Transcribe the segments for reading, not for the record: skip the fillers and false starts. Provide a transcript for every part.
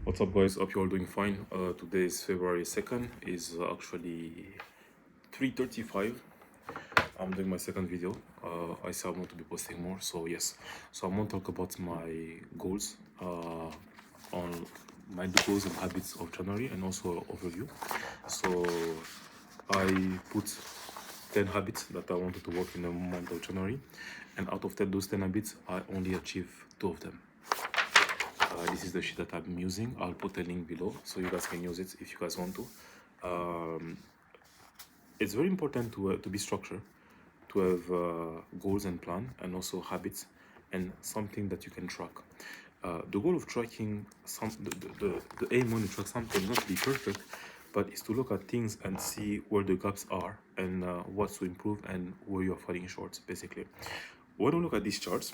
What's up, guys? Hope you're all doing fine. Today is February 2nd. Is actually 3:35. I'm doing my second video. I say I want to be posting more, so yes. So I'm going to talk about my goals on my goals and habits of January, and also overview. So I put 10 habits that I wanted to work in the month of January, and out of those 10 habits, I only achieved 2 of them. This is the sheet that I'm using. I'll put a link below so you guys can use it if you guys want to. It's very important to be structured, to have goals and plan, and also habits, and something that you can track. The goal of tracking the aim when you track something, not to be perfect, but is to look at things and see where the gaps are and what to improve and where you're falling short, basically. When I look at these charts,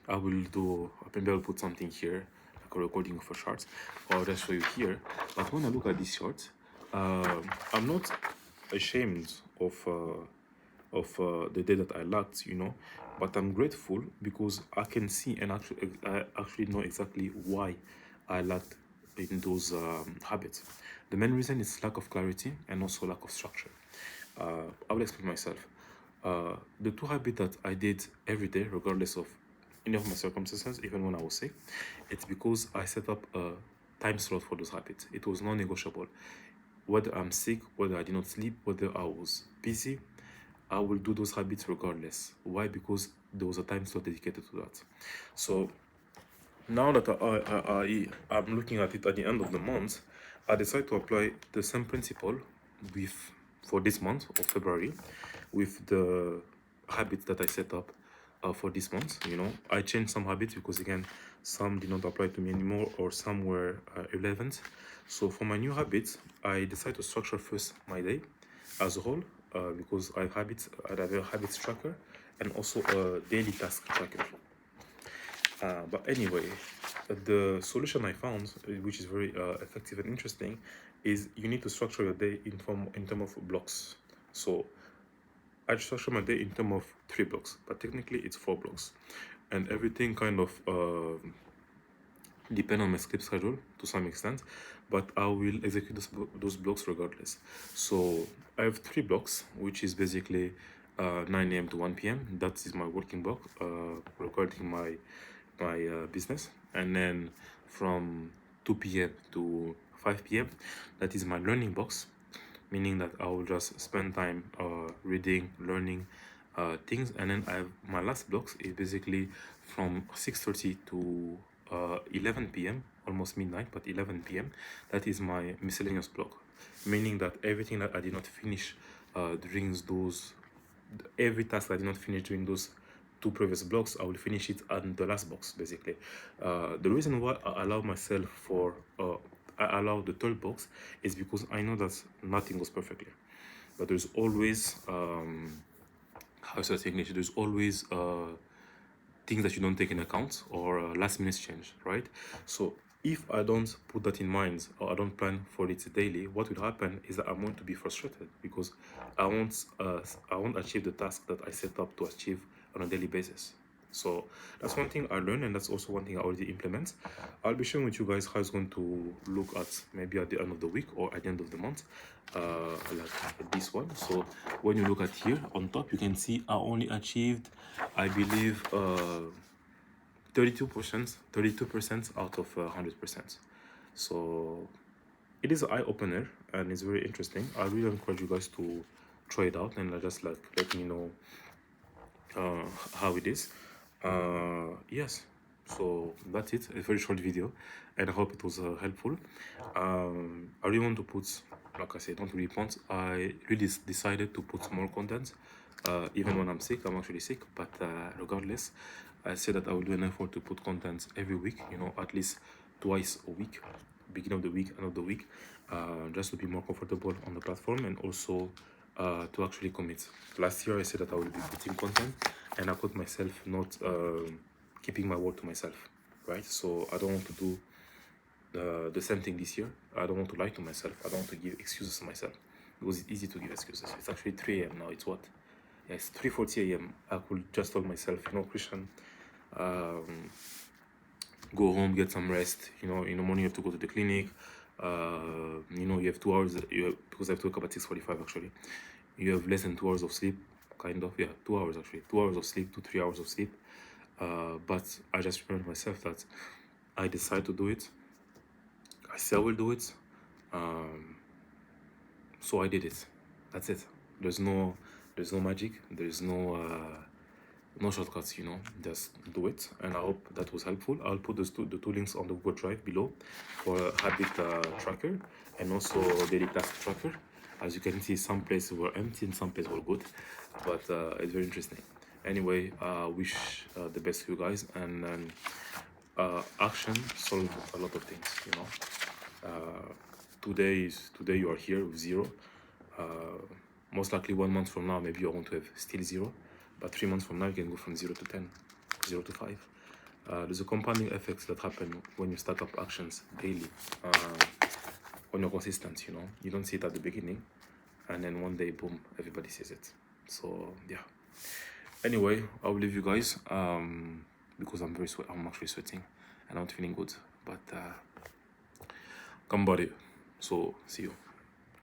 maybe I'll put something here, like a recording of a chart, or I'll just show you here. But when I look at these charts, I'm not ashamed of the day that I lacked, but I'm grateful because I can see and I actually know exactly why I lacked in those habits. The main reason is lack of clarity and also lack of structure. I will explain myself. The 2 habits that I did every day, regardless of any of my circumstances, even when I was sick, it's because I set up a time slot for those habits. It was non-negotiable. Whether I'm sick, whether I did not sleep, whether I was busy, I will do those habits regardless. Why? Because there was a time slot dedicated to that. So now that I'm looking at it at the end of the month, I decide to apply the same principle with for this month of February with the habits that I set up for this month. I changed some habits because again, some did not apply to me anymore, or some were irrelevant. So for my new habits, I decide to structure first my day as a whole, because I have a habits tracker and also a daily task tracker. But anyway, the solution I found, which is very effective and interesting, is you need to structure your day in terms of blocks. So I structure my day in terms of 3 blocks, but technically it's 4 blocks, and everything kind of depend on my sleep schedule to some extent, but I will execute those blocks regardless. So I have 3 blocks, which is basically 9 a.m. to 1 p.m. That is my working block regarding my business, and then from 2 p.m. to 5 p.m. that is my learning box, meaning that I will just spend time reading, learning things, and then I have my last blocks is basically from 6:30 to 11 p.m., almost midnight, but 11 p.m. That is my miscellaneous block, meaning that everything that I did not finish during every task I did not finish during those 2 previous blocks, I will finish it on the last box, basically. The reason why I allow the 3rd box is because I know that nothing goes perfectly, but there's always how should I say English? There's always things that you don't take in account, or last minute change, right? So if I don't put that in mind, or I don't plan for it daily, what will happen is that I'm going to be frustrated because I won't achieve the task that I set up to achieve on a daily basis. So that's one thing I learned, and that's also one thing I already implement. I'll be sharing with you guys how it's going to look at maybe at the end of the week or at the end of the month, like this one. So when you look at here on top, you can see I only achieved, I believe, 32% out of 100%. So it is an eye-opener and it's very interesting. I really encourage you guys to try it out and just like let me know how it is. Yes, so that's it, a very short video, and I hope it was helpful. I really want to put, like I said, don't really want, I really decided to put more content even when I'm sick. I'm actually sick, but regardless, I said that I will do an effort to put content every week, at least twice a week, beginning of the week, end of the week, just to be more comfortable on the platform, and also to actually commit. Last year I said that I will be putting content, and I put myself not keeping my word to myself, right? So I don't want to do the same thing this year. I don't want to lie to myself. I don't want to give excuses to myself, because it's easy to give excuses. It's actually 3 a.m. now. It's what? Yeah, it's 3:40 a.m. I could just tell myself, Christian, go home, get some rest. You know, in the morning you have to go to the clinic. You know, you have 2 hours. Because I have to wake up at 6:45 actually. You have less than 2 hours of sleep, kind of. Yeah, 2 hours actually. 2 hours of sleep to 3 hours of sleep. But I just reminded myself that I decided to do it. I said I will do it. So I did it. That's it. There's no magic. There's no shortcuts, you know. Just do it, and I hope that was helpful. I'll put the two links on the Google Drive below for a habit tracker and also daily task tracker. As you can see, some places were empty and some places were good, but it's very interesting. Anyway, wish the best to you guys, and action solves a lot of things, you know. Today you are here with 0. Most likely 1 month from now, maybe you're going to have still 0, but 3 months from now, you can go from 0 to 10, 0 to 5. There's a compounding effects that happen when you stack up actions daily, when you're consistent, you know. You don't see it at the beginning, and then one day, boom, everybody sees it. So, yeah. Anyway, I'll leave you guys, because I'm actually sweating, and I'm not feeling good, but, come body. So, see you.